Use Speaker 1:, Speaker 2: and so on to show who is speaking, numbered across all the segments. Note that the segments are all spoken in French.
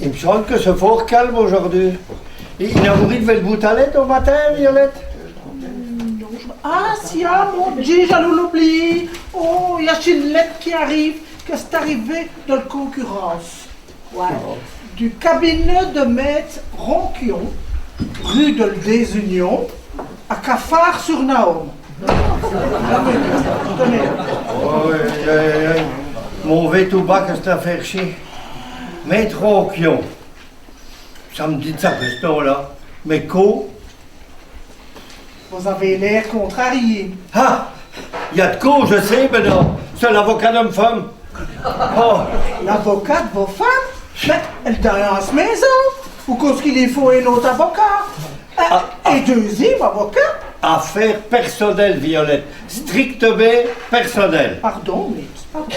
Speaker 1: Il me semble que c'est fort calme aujourd'hui. Il a ouvert le bout à lettre au matin, Violette?
Speaker 2: Ah, si, ah, mon Dieu, j'allais l'oublier. Oh, il y a une lettre qui arrive, que c'est arrivé dans la concurrence. Ouais. Du cabinet de maître Ronquion, rue de la Désunion, à Cafard-sur-Nahom. Tenez.
Speaker 1: Oh, mon tout bas que c'est à faire chier. Maître Ronquion. Ça me dit de ça, ce nom-là. Mais co?
Speaker 2: Vous avez l'air contrarié.
Speaker 1: Ah! Il y a de co, je sais, mais non. C'est l'avocat de ma femme. Oh!
Speaker 2: L'avocat de vos femmes? Mais elle est dans cette maison. Ou qu'est-ce qu'il lui faut un autre avocat? Et deuxième avocat?
Speaker 1: Affaire personnelle, Violette. Strictement personnelle.
Speaker 2: Pardon, mais pardon.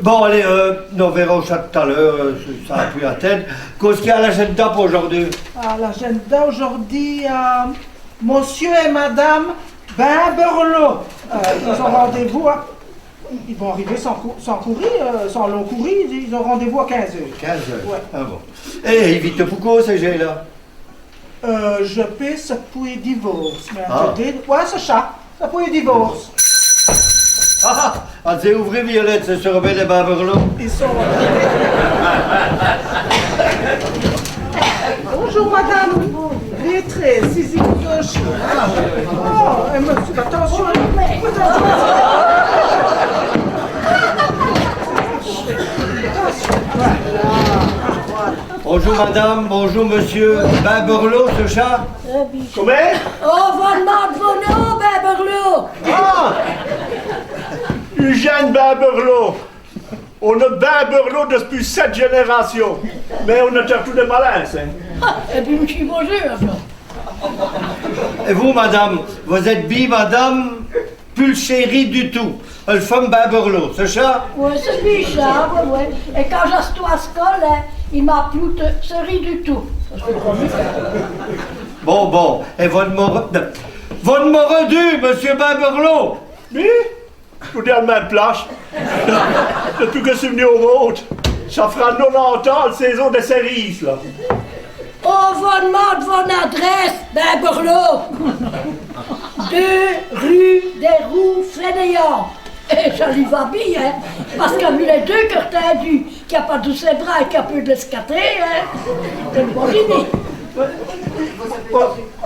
Speaker 1: Bon, allez, nous verrons ça tout à l'heure. Ça a pu atteindre. Qu'est-ce qu'il y a à l'agenda pour aujourd'hui?
Speaker 2: À l'agenda aujourd'hui, monsieur et madame Berberlot. Ils ont rendez-vous à... Ils vont arriver sans courir, sans long courir. Ils ont rendez-vous à 15h.
Speaker 1: 15h?
Speaker 2: Ouais.
Speaker 1: Ah bon. Eh, évite pourquoi ces gens-là?
Speaker 2: Je paie ce pour divorce. Mais
Speaker 1: Ah.
Speaker 2: ouais, c'est ça. Ça pour divorce.
Speaker 1: Ah! On s'est ouvert, Violette, c'est sur les Berberlot.
Speaker 2: Ils sont... Bonjour, madame. Vitré, saisie gauche. Oh, et monsieur, attention.
Speaker 1: Bonjour madame, bonjour monsieur. Berberlot, ce chat?
Speaker 3: Comment?
Speaker 4: Oh, von Martvono, Berberlo!
Speaker 3: Ah! Eugène Berberlot. On a Berberlot depuis 7 générations. Mais on a déjà tous des malins, hein?
Speaker 4: Et puis, je suis bonjour.
Speaker 1: Et vous, madame, vous êtes madame Pulchérie du tout. Une femme Berberlot, c'est ça?
Speaker 4: Ouais, c'est lui, ça, ouais. Et quand j'assiste à l'école, il m'a appelé cerise du tout.
Speaker 1: Bon. Et votre mordu, monsieur Berberlot?
Speaker 3: Oui? Tout est à la même place. Depuis que je suis venu au vôtre, ça fera 90 ans la saison des cerises, là.
Speaker 4: Oh, von Mart, von adresse, Berberlo! 2 rue des Roues Fainéants. Et ça lui va bien, hein? Parce qu'il y a mis les deux que t'as dit, qu'il n'y a pas de ses bras et qu'il y a peu de l'escaté, hein? C'est une bonne idée.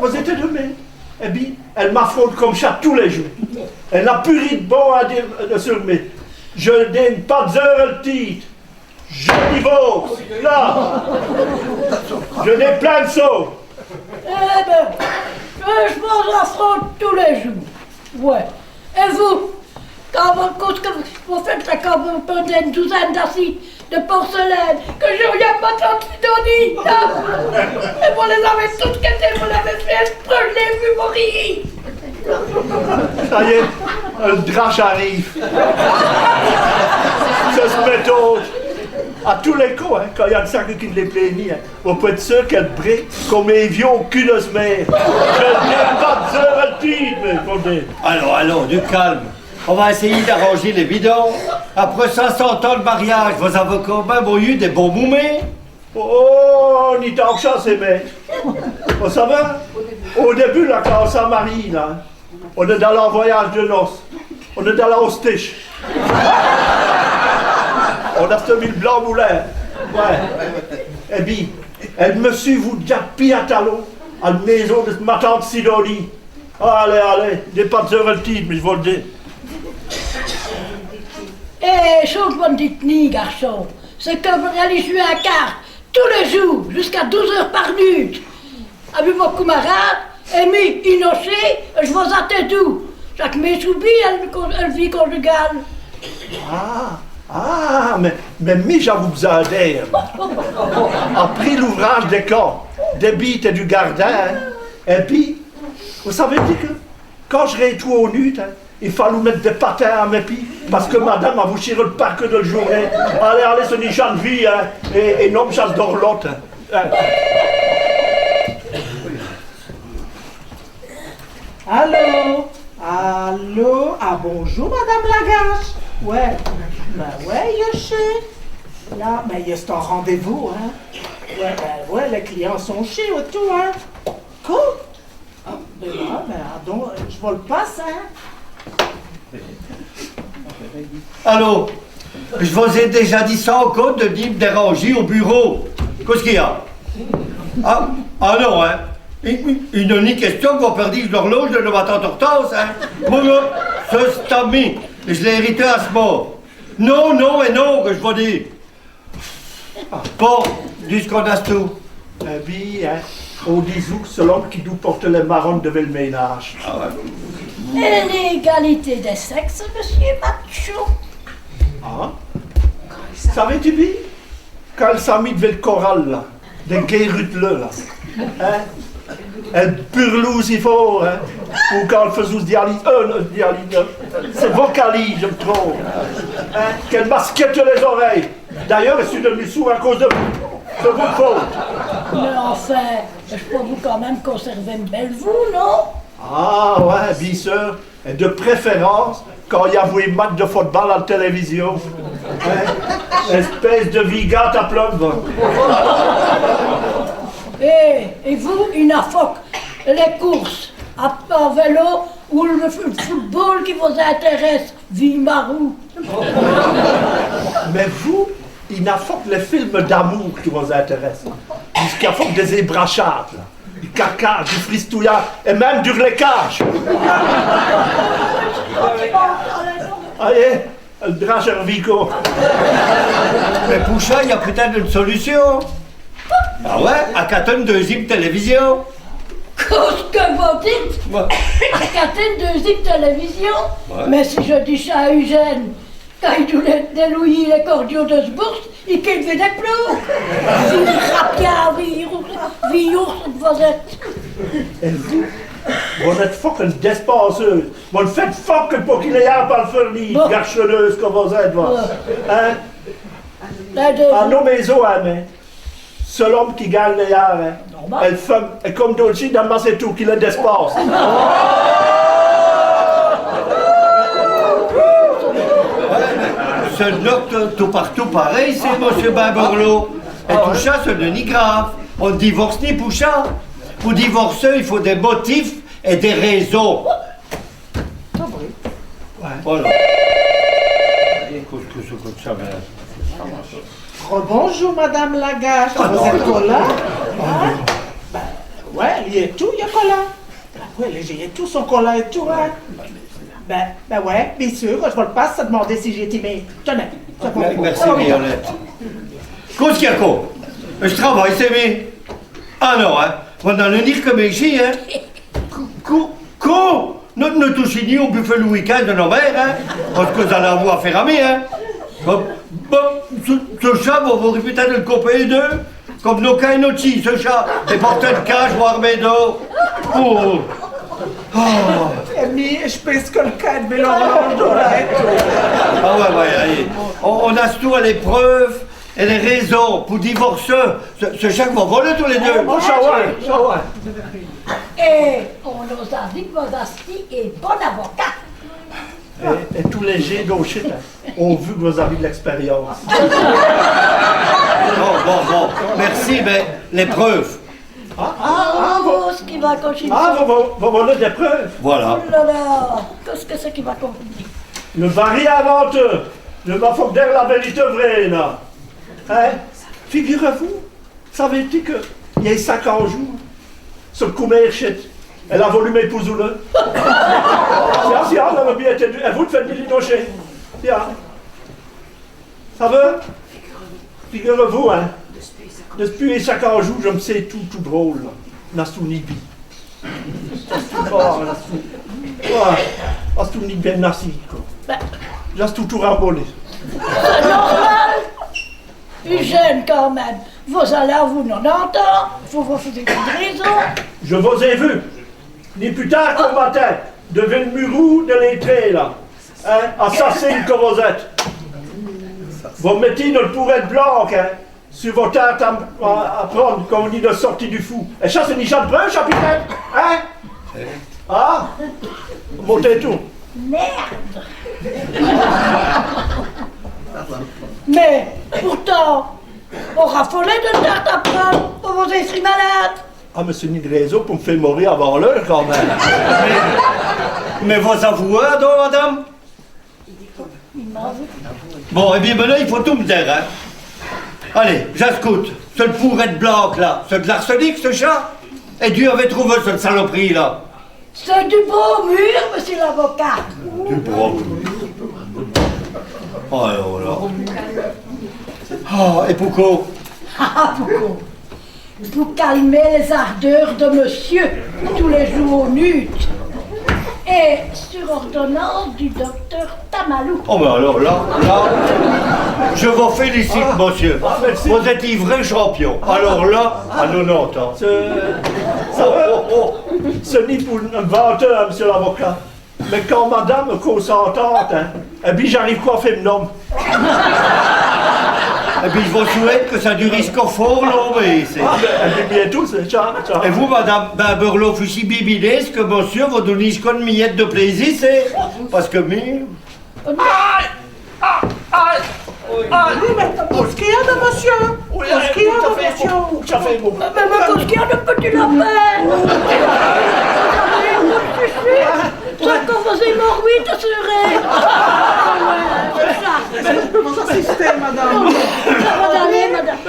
Speaker 3: Vous êtes demain. Eh bien, elle m'affronte comme ça tous les jours. Elle n'a plus rien de bon à dire sur moi. Je ne donne pas d'heure le titre. Je divorce. Là. Je n'ai plein de sauts.
Speaker 4: Eh ben, je m'en affronte tous les jours. Ouais. Et vous, quand vous faites ça, quand vous prenez une douzaine d'assiettes de porcelaine, que je regarde ma tante Sidonie, là, et vous les avez toutes quitées, vous l'avez fait exprès, je l'ai vu mourir.
Speaker 3: Ça y est, un drache arrive. Ça se met autre. À tous les coups, hein, quand il y a un sac qui les plaignit, hein, on peut être sûr qu'elle brille comme un vieux cul de semaine. Je n'ai pas de heure le titre, mais attendez.
Speaker 1: Allons, du calme. On va essayer d'arranger les bidons. Après 500 ans de mariage, vous avez quand même eu des bons moumets.
Speaker 3: Oh, ni tant que ça, c'est bête. Vous savez, au début, là, quand on s'est marié, là, on est dans leur voyage de noces. On est dans la hostiche. On a semé le blanc moulin. Ouais. Et bien, elle me suit, vous déjà pis à talon, à la maison de ma tante Sidonie. Allez, j'ai pas de heure le titre, mais je vous le dis.
Speaker 4: Eh, chose bonne dites ni, garçon, c'est que vous allez jouer à carte tous les jours, jusqu'à 12 heures par nuit. Avec vos camarades, Amy, Inoché, je vous attends tout. Chaque mes soubis, elle vit conjugale.
Speaker 3: Mais j'avoue besoin d'air. Après l'ouvrage des camps, des bites et du gardien, hein, et puis, vous savez que quand je serai tout au nu, hein, il fallait mettre des patins à mes pieds, parce que madame a vous tiré le parc de la journée. Allez, c'est une chance de vie, hein, et non chasse d'orlotte. Hein.
Speaker 2: Allô? Ah bonjour, madame Lagache. Ouais. Ben ouais, je sais. Là, ben, il y a un rendez-vous, hein. Ouais, ben, ouais, les clients sont chez et tout, hein. Cool. Ah, ben là, ben, donc, je vous le passe, hein.
Speaker 1: Allô? Je vous ai déjà dit sans code de me déranger au bureau. Qu'est-ce qu'il y a? Ah non, hein? Il n'a ni question qu'on perdise l'horloge de le matin d'Hortense, hein? Moi, là, c'est ami. Je l'ai hérité à ce mot. Non, non et non, que je vous dis. Bon, dis ce qu'on a tout.
Speaker 3: Puis, hein, on dit que c'est l'homme qui nous porte les marrons devant le ménage.
Speaker 1: Ah ouais.
Speaker 4: Et l'égalité des sexes, monsieur Macho.
Speaker 3: Ah? Savais-tu bien? Quand elle s'est mise devant le choral, là, des guérutes-là, là, hein? Elle burlouse il faut, hein? Ou quand elle faisait ce dialyse, c'est vocalise, je me trompe. Hein? Qu'elle masquette les oreilles. D'ailleurs, je suis devenu sourd à cause de vous. C'est votre faute.
Speaker 4: Mais enfin, je peux vous quand même conserver une belle voix, non?
Speaker 3: Ah ouais, bien sûr. Et de préférence, quand il y a un match de football à la télévision. Hein? Espèce de vigate à plomb.
Speaker 4: Et vous, une affoque, les courses à vélo ou le football qui vous intéresse, Vimarou.
Speaker 3: Mais vous, il n'a pas que les films d'amour qui vous intéressent. Jusqu'à faut des ébrachades, là. Du caca, du fristouillard et même du relécage. Allez, le drache Vico.
Speaker 1: Mais pour ça, il y a peut-être une solution. Ah ouais, à Caton, deuxième télévision.
Speaker 4: Qu'est-ce que vous dites?
Speaker 1: Ouais.
Speaker 4: À une deuxième télévision?
Speaker 1: Ouais.
Speaker 4: Mais si je dis ça à Eugène, quand il voulait délouiller les cordiaux de ce bourse, il qu'il fait des plots. Il rapia, vie ours, vous êtes.
Speaker 3: Et vous êtes fucking despasseuse. Vous faites fucking pour qu'il y ait pas le ferni,
Speaker 4: Bon.
Speaker 3: garchonneuse comme vous êtes, vous. Hein?
Speaker 4: La deux.
Speaker 3: À nos maisons, hein, mais. C'est l'homme qui gagne les airs, hein.
Speaker 4: Normal.
Speaker 3: Elle femme, et comme Dolce dans c'est tout, qu'il a d'espace.
Speaker 1: Ce note tout partout pareil, c'est monsieur Barberlo. Et tout ça, ce n'est ni grave. On divorce ni pour ça. Pour divorcer, il faut des motifs et des raisons. Voilà. Écoute, ça,
Speaker 2: Rebonjour, Madame Lagache. Vous êtes Colin? Hein? Ben, ouais, il y a tout, il y a Colin. Ouais, il y a tout son Colin et tout, hein. Ben ouais, bien sûr, je vous le passe à demander si j'ai été, mais tenez.
Speaker 1: Merci, Violette. Qu'est-ce qu'il y a quoi? Je travaille, c'est bien. Ah non, hein? On en a dire comme ici, hein? Quoi? Nous touchons ni au buffet le week-end de nos mères, hein? Parce que vous allez avoir à faire ami, hein? Ce chat, vous aurez peut-être le copain d'eux, comme nos cainotis, ce chat, des porteurs de cage, voire médo. Oh!
Speaker 2: Mais je pense que le cas de l'orange,
Speaker 1: Ah ouais, allez. On a tout à l'épreuve et les raisons pour divorcer. Ce chat va voler tous les deux.
Speaker 3: Oh, ça va.
Speaker 4: Et on nous a dit que vos astis est bon avocat.
Speaker 3: Et tous les jets d'Oshit ont vu que vous avez de l'expérience.
Speaker 1: Bon. Merci, mais les preuves.
Speaker 4: Oh, ce qui va continuer.
Speaker 3: Ah, vous voulez des preuves?
Speaker 1: Voilà.
Speaker 4: Oh là là, qu'est-ce que c'est qui va continuer?
Speaker 3: Le mari inventeur. Je m'en faut dire la vérité vraie, là. Hein? Figurez-vous, savez-vous qu'il y a 50 jours, ce commerce, elle a voulu m'épouser là. Si, elle a bien été. Elle vous fait des dossiers. Ça va? Figurez-vous, hein? Depuis 50 jours, je me sais tout drôle, là. Nasounibi. Nasounibi bien nasi, quoi. J'ai tout ramolé.
Speaker 4: C'est normal. Eugène, quand même, vous allez à vous non entendre, vous faites une raison.
Speaker 3: Je vous ai vu, ni plus tard qu'au matin, devant le murou de l'entrée, là. Hein, assassin que vous êtes. Vous mettez dans le pourret blanc, hein, sur vos têtes à prendre, comme on dit, de sortie du fou. Et ça, c'est Nichard Brun, capitaine? Hein? Ah? Montez tout.
Speaker 4: Merde. Mais pourtant, on raffolait de tarte à prendre pour vos esprits malades.
Speaker 3: Ah, mais c'est une raison pour me faire mourir avant l'heure, quand même.
Speaker 1: Mais vos avoués, donc, madame? Bon, eh bien, maintenant, il faut tout me dire, hein. Allez, j'escoute. Ce pourrette blanc, là, c'est de l'arsenic, ce chat? Et Dieu avait trouvé cette saloperie, là.
Speaker 4: C'est du beau mur, monsieur l'avocat.
Speaker 1: Du propre. Oh, alors là. Ah, et pourquoi?
Speaker 4: Ah, pour calmer les ardeurs de monsieur, tous les jours au nut. Et sur ordonnance du docteur Tamalou.
Speaker 1: Oh, mais alors là, je vous félicite, monsieur. Vous êtes un vrai champion. Alors là, à 90 ans.
Speaker 3: Ce n'est pour un venteur, monsieur l'avocat. Mais quand madame est consentante, hein, et puis j'arrive quoi à faire mon homme.
Speaker 1: Et puis je vous souhaite que ça dure jusqu'au fort, là, mais c'est...
Speaker 3: Ah, ben, bientôt, c'est ça.
Speaker 1: Et vous, madame, ben, Berloff, ici, bibidez, ce que monsieur vous donne jusqu'à une miette de plaisir, c'est... Parce que, mais...
Speaker 2: Qu'est-ce qu'il y a de monsieur? Qu'est-ce qu'il y a de monsieur?
Speaker 3: Ça fait beau.
Speaker 4: Mais qu'est-ce qu'il y a de petit lapin? Ça commence à m'ennuyer, ta sœur. C'est ça.
Speaker 2: Je peux vous assister, madame.
Speaker 4: Ça va aller, madame.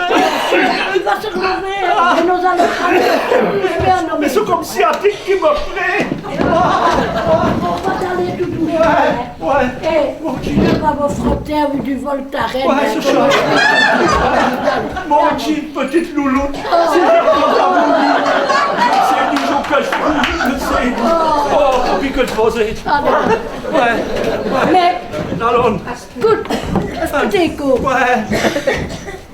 Speaker 4: Il va se relever et nous allons aller.
Speaker 3: Mais c'est comme si un tic qui me plaît.
Speaker 4: On va aller tout doucement.
Speaker 3: Ouais.
Speaker 4: Et on va vous frotter avec du Voltaren.
Speaker 3: Ouais, c'est ça. Mon petit petite louloute. C'est du jour que je sais. Oh, puis que je posais. Ouais.
Speaker 4: Mais,
Speaker 3: Alors,
Speaker 4: écoute, écoutez, écoute.
Speaker 3: ouais.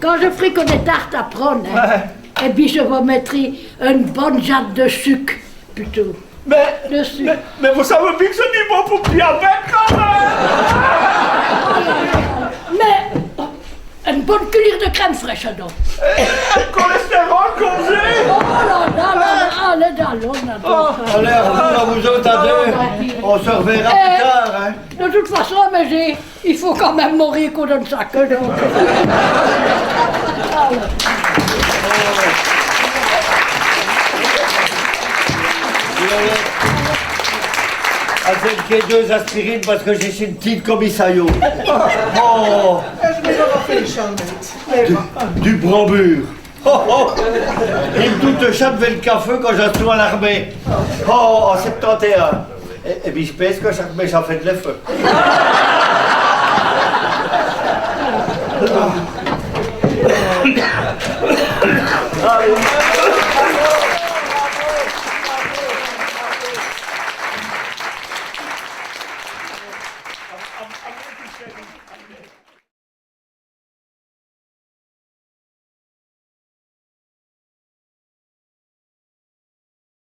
Speaker 4: Quand je ferai que des tartes à prendre, hein, et puis je vous mettrai une bonne jatte de sucre, plutôt. De sucre.
Speaker 3: Mais vous savez bien que ce n'est pas pour bien avec, quand même.
Speaker 4: Mais, une bonne cuillère de crème fraîche, donc.
Speaker 3: Le cholestérol causé.
Speaker 4: Oh là là là, allez dans l'eau,
Speaker 1: Allez, vous entendez? On se reverra plus tard, hein.
Speaker 4: De toute façon, mais il faut quand même mourir qu'on donne ça que donc.
Speaker 1: Avec deux aspirines parce que j'ai une petite commissariat. Oh,
Speaker 2: Je vais vous faire les charmettes.
Speaker 1: du bromure. Oh, oh. Il me doute chat devait le café quand j'assois à l'armée. Oh, en 71. Et puis je pèse que chaque mèche a fait de l'effet.